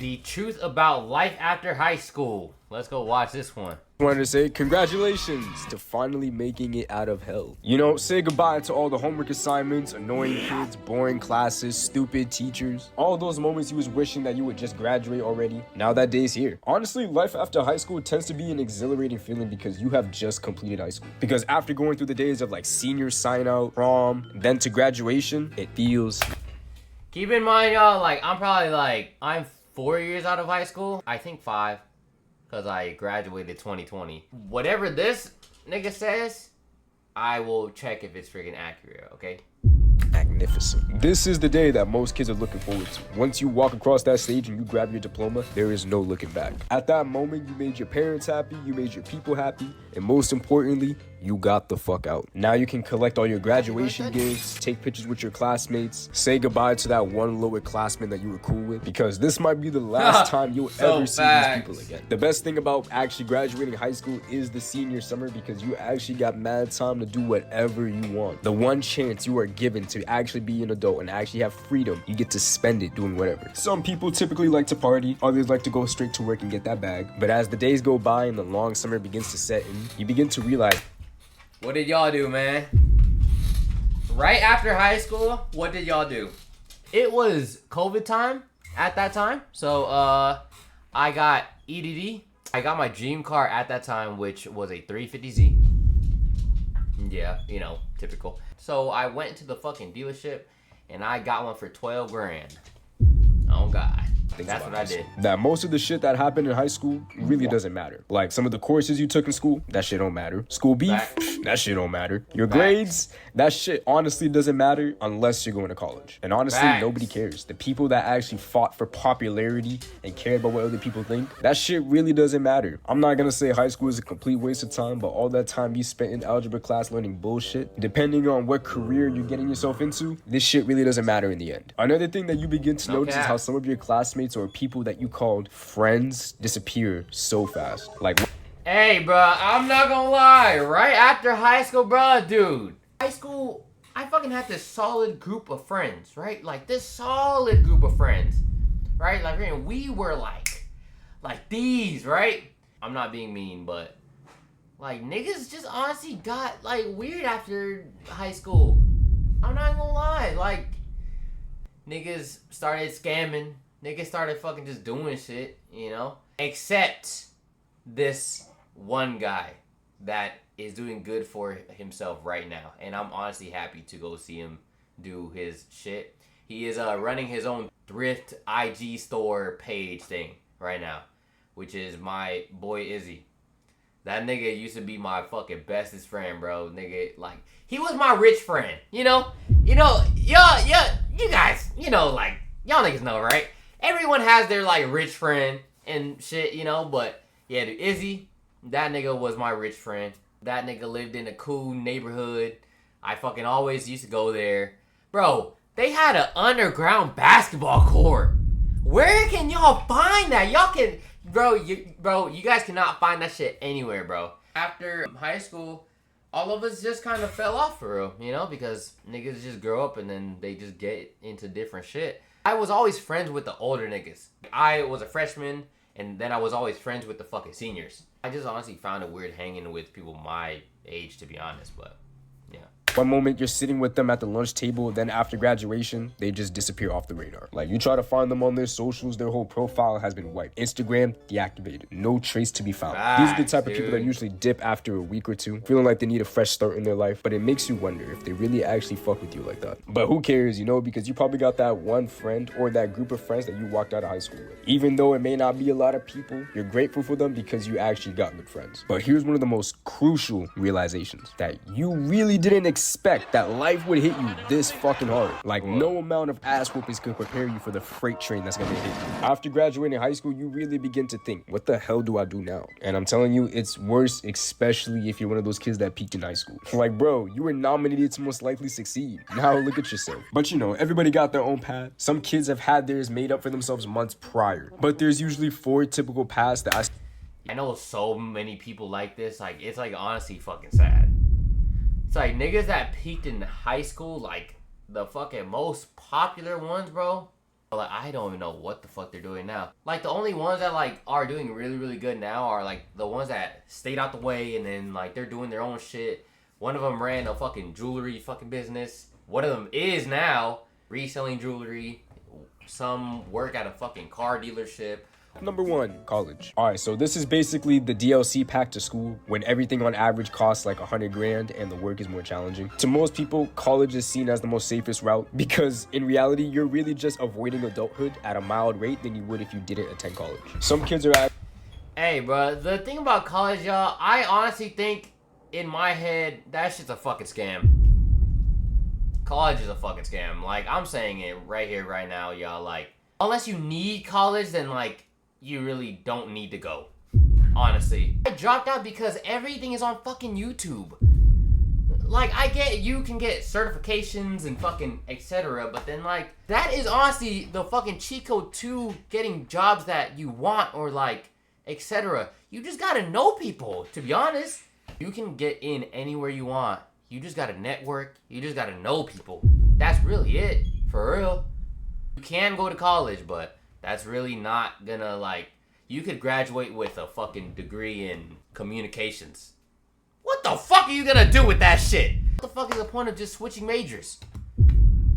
The truth about life after high school. Let's go watch this one. Wanted to say congratulations to finally making it out of hell. You know, say goodbye to all the homework assignments, annoying kids, boring classes, stupid teachers. All those moments you was wishing that you would just graduate already. Now that day's here. Honestly, life after high school tends to be an exhilarating feeling because you have just completed high school. Because after going through the days of like senior sign out, prom, then to graduation, it feels... Keep in mind, y'all, I'm 4 years out of high school. I think 5. Because I graduated 2020. Whatever this nigga says, I will check if it's freaking accurate, okay? Magnificent. This is the day that most kids are looking forward to. Once you walk across that stage and you grab your diploma, there is no looking back. At that moment, you made your parents happy, you made your people happy, and most importantly, you got the fuck out. Now you can collect all your graduation gifts, take pictures with your classmates, say goodbye to that one lower classman that you were cool with, because this might be the last time you'll ever see these people again. The best thing about actually graduating high school is the senior summer because you actually got mad time to do whatever you want. The one chance you are given to actually be an adult and actually have freedom, you get to spend it doing whatever. Some people typically like to party, others like to go straight to work and get that bag. But as the days go by and the long summer begins to set in, you begin to realize, what did y'all do, man? Right after high school, what did y'all do? It was COVID time at that time. So, I got EDD. I got my dream car at that time, which was a 350Z. Yeah, you know, typical. So, I went to the fucking dealership, and I got one for 12 grand. Oh, God. That's what I did. That most of the shit that happened in high school really doesn't matter. Like some of the courses you took in school, that shit don't matter. School beef, that shit don't matter. Your grades, that shit honestly doesn't matter unless you're going to college. And honestly, nobody cares. The people that actually fought for popularity and cared about what other people think, that shit really doesn't matter. I'm not gonna say high school is a complete waste of time, but all that time you spent in algebra class learning bullshit, depending on what career you're getting yourself into, this shit really doesn't matter in the end. Another thing that you begin to notice is how some of your classmates or people that you called friends disappear so fast. Like, hey, bruh, I'm not gonna lie. Right after high school, bruh, dude. High school, I fucking had this solid group of friends, right? Like, this solid group of friends, right? Like, we were like these, right? I'm not being mean, but, like, niggas just honestly got, like, weird after high school. I'm not gonna lie. Like, niggas started scamming. Niggas started fucking just doing shit, you know? Except this one guy that is doing good for himself right now. And I'm honestly happy to go see him do his shit. He is running his own thrift IG store page thing right now, which is my boy Izzy. That nigga used to be my fucking bestest friend, bro. Nigga, like, he was my rich friend, you know? You guys, you know, like, y'all niggas know, right? Everyone has their, like, rich friend and shit, you know? But, yeah, dude, Izzy, that nigga was my rich friend. That nigga lived in a cool neighborhood. I fucking always used to go there. Bro, they had an underground basketball court. Where can y'all find that? Y'all can... Bro, you guys cannot find that shit anywhere, bro. After high school, all of us just kind of fell off for real, you know? Because niggas just grow up and then they just get into different shit. I was always friends with the older niggas. I was a freshman, and then I was always friends with the fucking seniors. I just honestly found it weird hanging with people my age, to be honest, but yeah. One moment you're sitting with them at the lunch table, then after graduation, they just disappear off the radar. Like, you try to find them on their socials, their whole profile has been wiped. Instagram, deactivated. No trace to be found. These are the type of people that usually dip after a week or two, feeling like they need a fresh start in their life, but it makes you wonder if they really actually fuck with you like that. But who cares, you know, because you probably got that one friend or that group of friends that you walked out of high school with. Even though it may not be a lot of people, you're grateful for them because you actually got good friends. But here's one of the most crucial realizations, that you really didn't expect that life would hit you this fucking hard. Like, no amount of ass whoopings could prepare you for the freight train that's gonna hit you. After graduating high school, you really begin to think, what the hell do I do now? And I'm telling you, it's worse, especially if you're one of those kids that peaked in high school. Like, bro, you were nominated to most likely succeed. Now look at yourself. But you know, everybody got their own path. Some kids have had theirs made up for themselves months prior. But there's usually 4 typical paths that I know so many people like this. Like, it's like honestly fucking sad. It's like niggas that peaked in high school, like the fucking most popular ones, bro. Like, I don't even know what the fuck they're doing now. Like, the only ones that, like, are doing really, really good now are, like, the ones that stayed out the way and then, like, they're doing their own shit. One of them ran a fucking jewelry fucking business. One of them is now reselling jewelry. Some work at a fucking car dealership. Number 1, college. All right, so this is basically the DLC pack to school when everything on average costs like 100 grand and the work is more challenging. To most people, college is seen as the most safest route because in reality, you're really just avoiding adulthood at a mild rate than you would if you didn't attend college. Some kids are at... Hey, bro, the thing about college, y'all, I honestly think in my head, that shit's a fucking scam. College is a fucking scam. Like, I'm saying it right here, right now, y'all. Like, unless you need college, then, like, you really don't need to go. Honestly. I dropped out because everything is on fucking YouTube. Like, I get you can get certifications and fucking etc. But then, like, that is honestly the fucking cheat code to getting jobs that you want or, like, etc. You just gotta know people, to be honest. You can get in anywhere you want. You just gotta network. You just gotta know people. That's really it. For real. You can go to college, but that's really not gonna, like... You could graduate with a fucking degree in communications. What the fuck are you gonna do with that shit? What the fuck is the point of just switching majors?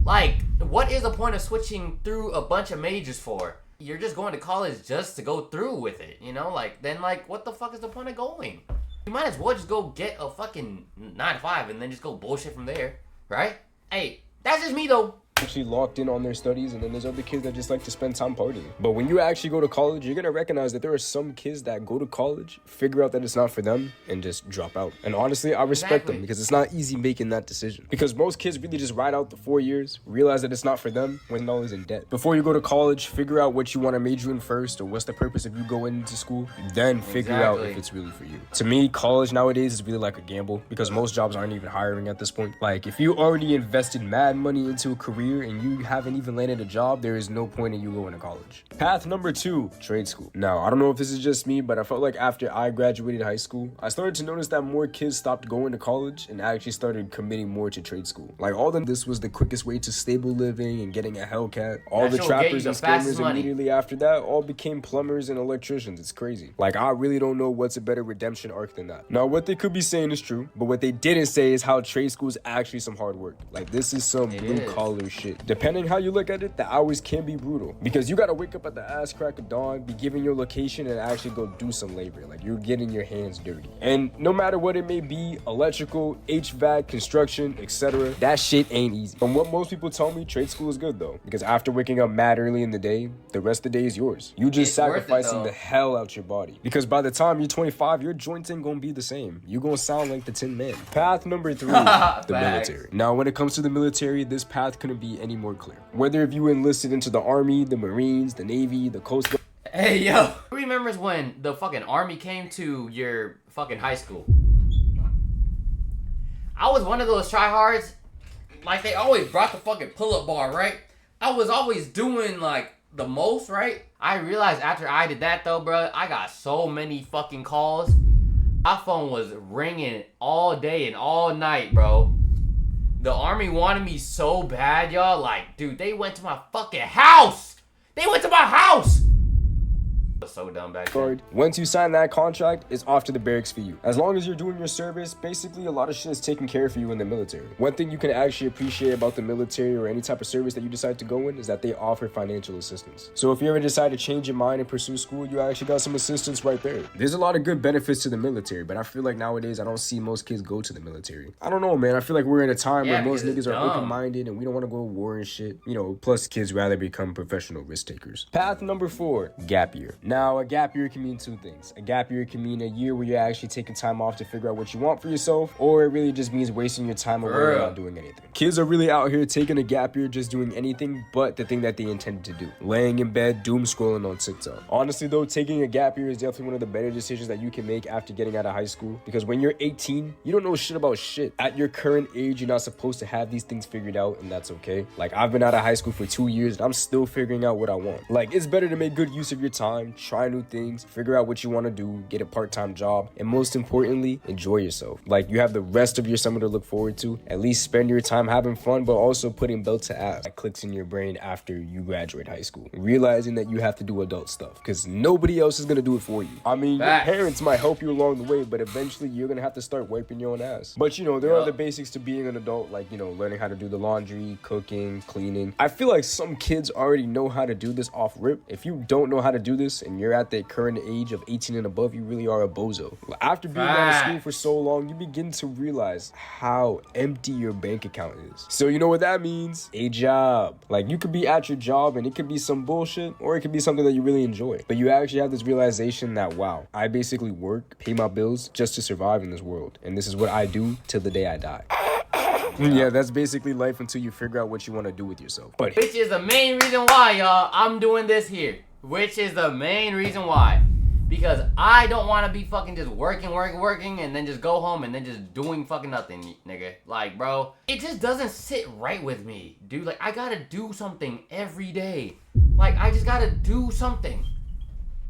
Like, what is the point of switching through a bunch of majors for? You're just going to college just to go through with it, you know? Like, then, like, what the fuck is the point of going? You might as well just go get a fucking 9 to 5 and then just go bullshit from there, right? Hey, that's just me, though. Actually locked in on their studies, and then there's other kids that just like to spend time partying. But when you actually go to college, you're gonna recognize that there are some kids that go to college, figure out that it's not for them, and just drop out. And honestly, I respect them because it's not easy making that decision. Because most kids really just ride out the 4 years, realize that it's not for them when they're always in debt. Before you go to college, figure out what you want to major in first, or what's the purpose of you going into school, then figure out if it's really for you. To me, college nowadays is really like a gamble because most jobs aren't even hiring at this point. Like, if you already invested mad money into a career and you haven't even landed a job, there is no point in you going to college. Path number 2, trade school. Now, I don't know if this is just me, but I felt like after I graduated high school, I started to notice that more kids stopped going to college and actually started committing more to trade school. Like, all them, this was the quickest way to stable living and getting a Hellcat. All the trappers and scammers immediately after that all became plumbers and electricians. It's crazy. Like, I really don't know what's a better redemption arc than that. Now, what they could be saying is true, but what they didn't say is how trade school is actually some hard work. Like, this is some blue-collar shit. Depending how you look at it, the hours can be brutal because you gotta wake up at the ass crack of dawn, be given your location, and actually go do some labor. Like, you're getting your hands dirty. And no matter what it may be, electrical, HVAC, construction, etc., that shit ain't easy. From what most people tell me, trade school is good though, because after waking up mad early in the day, the rest of the day is yours. You just sacrificing the hell out your body because by the time you're 25, your joints ain't gonna be the same. You're gonna sound like the Tin Man. Path number 3, the military. Now, when it comes to the military, this path couldn't be any more clear. Whether if you enlisted into the Army, the Marines, the Navy, the Coast Guard. Hey, yo. Who remembers when the fucking Army came to your fucking high school? I was one of those tryhards. Like, they always brought the fucking pull-up bar, right? I was always doing, like, the most, right? I realized after I did that, though, bro, I got so many fucking calls. My phone was ringing all day and all night, bro. The Army wanted me so bad, y'all. Like, dude, they went to my fucking house. They went to my house. I was so dumb back then. Once you sign that contract, it's off to the barracks for you. As long as you're doing your service, basically a lot of shit is taken care of for you in the military. One thing you can actually appreciate about the military or any type of service that you decide to go in is that they offer financial assistance. So if you ever decide to change your mind and pursue school, you actually got some assistance right there. There's a lot of good benefits to the military, but I feel like nowadays I don't see most kids go to the military. I don't know, man. I feel like we're in a time where most niggas are open-minded and we don't want to go to war and shit. You know, plus kids rather become professional risk takers. Path number 4, gap year. Now, a gap year can mean 2 things. A gap year can mean a year where you're actually taking time off to figure out what you want for yourself, or it really just means wasting your time away without doing anything. Kids are really out here taking a gap year just doing anything but the thing that they intended to do. Laying in bed, doom scrolling on TikTok. Honestly though, taking a gap year is definitely one of the better decisions that you can make after getting out of high school, because when you're 18, you don't know shit about shit. At your current age, you're not supposed to have these things figured out, and that's okay. Like, I've been out of high school for 2 years and I'm still figuring out what I want. Like, it's better to make good use of your time, try try new things, figure out what you want to do, get a part-time job, and most importantly, enjoy yourself. Like, you have the rest of your summer to look forward to. At least spend your time having fun, but also putting belt to ass. That clicks in your brain after you graduate high school. Realizing that you have to do adult stuff, because nobody else is going to do it for you. I mean, your parents might help you along the way, but eventually you're going to have to start wiping your own ass. But, you know, there are the basics to being an adult, like, you know, learning how to do the laundry, cooking, cleaning. I feel like some kids already know how to do this off rip. If you don't know how to do this and you're at the current age of 18 and above, you really are a bozo. After being out of school for so long, you begin to realize how empty your bank account is. So you know what that means? A job. Like, you could be at your job and it could be some bullshit, or it could be something that you really enjoy. But you actually have this realization that, wow, I basically work, pay my bills just to survive in this world. And this is what I do till the day I die. Yeah, that's basically life until you figure out what you want to do with yourself. But which is the main reason why, y'all, I'm doing this here. Which is the main reason why. Because I don't want to be fucking just working, and then just go home and then just doing fucking nothing, nigga. Like, bro, it just doesn't sit right with me, dude. Like, I gotta do something every day. Like, I just gotta do something.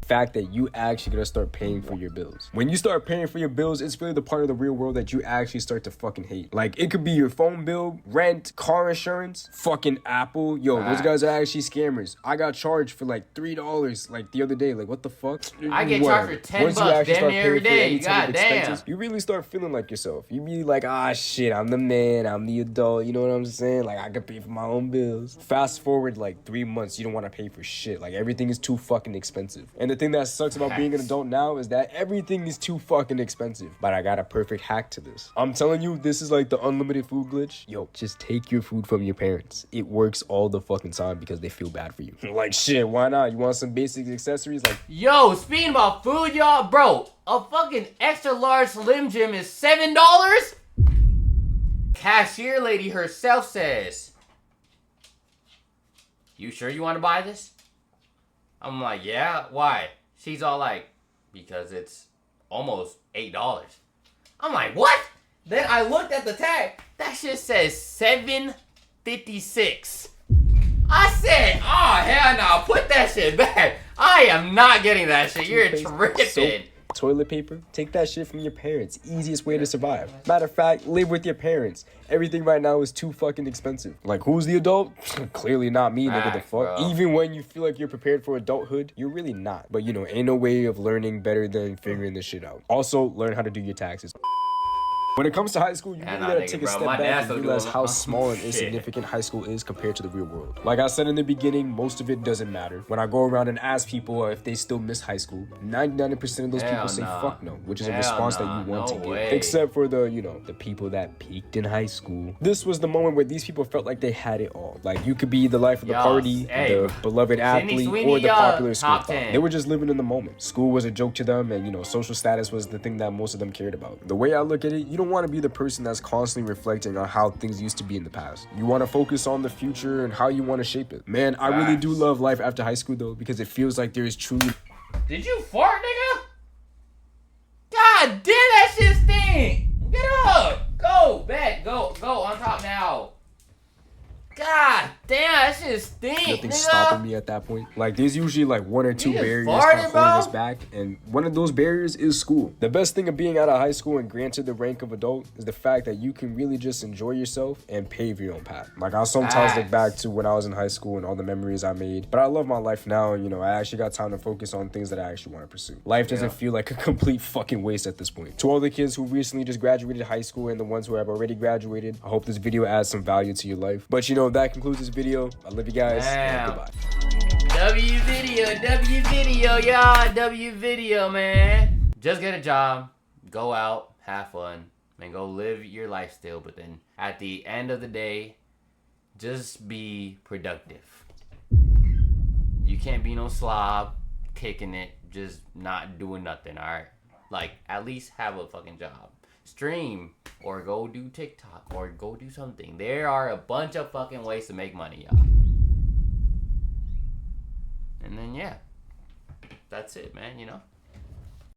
Fact that you actually gonna start paying for your bills. When you start paying for your bills, it's really the part of the real world that you actually start to fucking hate. Like, it could be your phone bill, rent, car insurance, fucking Apple. Yo, those guys are actually scammers. I got charged for like $3 like the other day. Like, what the fuck? I get charged for 10 bucks damn near every day. God damn. You really start feeling like yourself. You be like, ah, shit, I'm the man, I'm the adult. You know what I'm saying? Like, I can pay for my own bills. Fast forward like 3 months, you don't want to pay for shit. Like, everything is too fucking expensive. And the thing that sucks about being an adult now is that everything is too fucking expensive. But I got a perfect hack to this. I'm telling you, this is like the unlimited food glitch. Yo, just take your food from your parents. It works all the fucking time because they feel bad for you. Like, shit, why not? You want some basic accessories? Like, yo, speaking about food, y'all, bro, a fucking extra large Slim Jim is $7? Cashier lady herself says, you sure you want to buy this? I'm like, yeah, why? She's all like, because it's almost $8. I'm like, what? Then I looked at the tag. That shit says $7.56. I said, oh, hell no, put that shit back. I am not getting that shit. You're tripping. Soap, toilet paper, take that shit from your parents. Easiest way to survive. Matter of fact, live with your parents. Everything right now is too fucking expensive. Like, who's the adult? Clearly not me, nigga, the fuck. Bro. Even when you feel like you're prepared for adulthood, you're really not. But, you know, ain't no way of learning better than figuring this shit out. Also, learn how to do your taxes. When it comes to high school, you really gotta take a step back and realize how small and insignificant high school is compared to the real world. Like I said in the beginning, most of it doesn't matter. When I go around and ask people if they still miss high school, 99% of those people say fuck no, which is a response that you want to get. Except for the, you know, the people that peaked in high school. This was the moment where these people felt like they had it all. Like, you could be the life of the party, the beloved athlete, or the popular school. They were just living in the moment. School was a joke to them, and, you know, social status was the thing that most of them cared about. The way I look at it, you don't want to be the person that's constantly reflecting on how things used to be in the past. You want to focus on the future and how you want to shape it. Man, I really do love life after high school though, because it feels like there is truly... Did you fart, nigga? God damn, that shit stink! Get up! Go back, go on top now. God damn, that shit stink, Nothing's nigga. stopping me at that point. Like, there's usually like 1 or 2 barriers kind of holding us back, and one of those barriers is school. The best thing of being out of high school and granted the rank of adult is the fact that you can really just enjoy yourself and pave your own path. Like, I'll sometimes look back to when I was in high school and all the memories I made, but I love my life now, and, you know, I actually got time to focus on things that I actually want to pursue. Life doesn't feel like a complete fucking waste at this point. To all the kids who recently just graduated high school and the ones who have already graduated, I hope this video adds some value to your life. But, you know, that concludes this video. I love you guys. And goodbye. W video, y'all. W video, man. Just get a job, go out, have fun, and go live your life still. But then at the end of the day, just be productive. You can't be no slob, kicking it, just not doing nothing, alright? Like, at least have a fucking job. Stream, or go do TikTok, or go do something. There are a bunch of fucking ways to make money, y'all. And then, yeah. That's it, man, you know?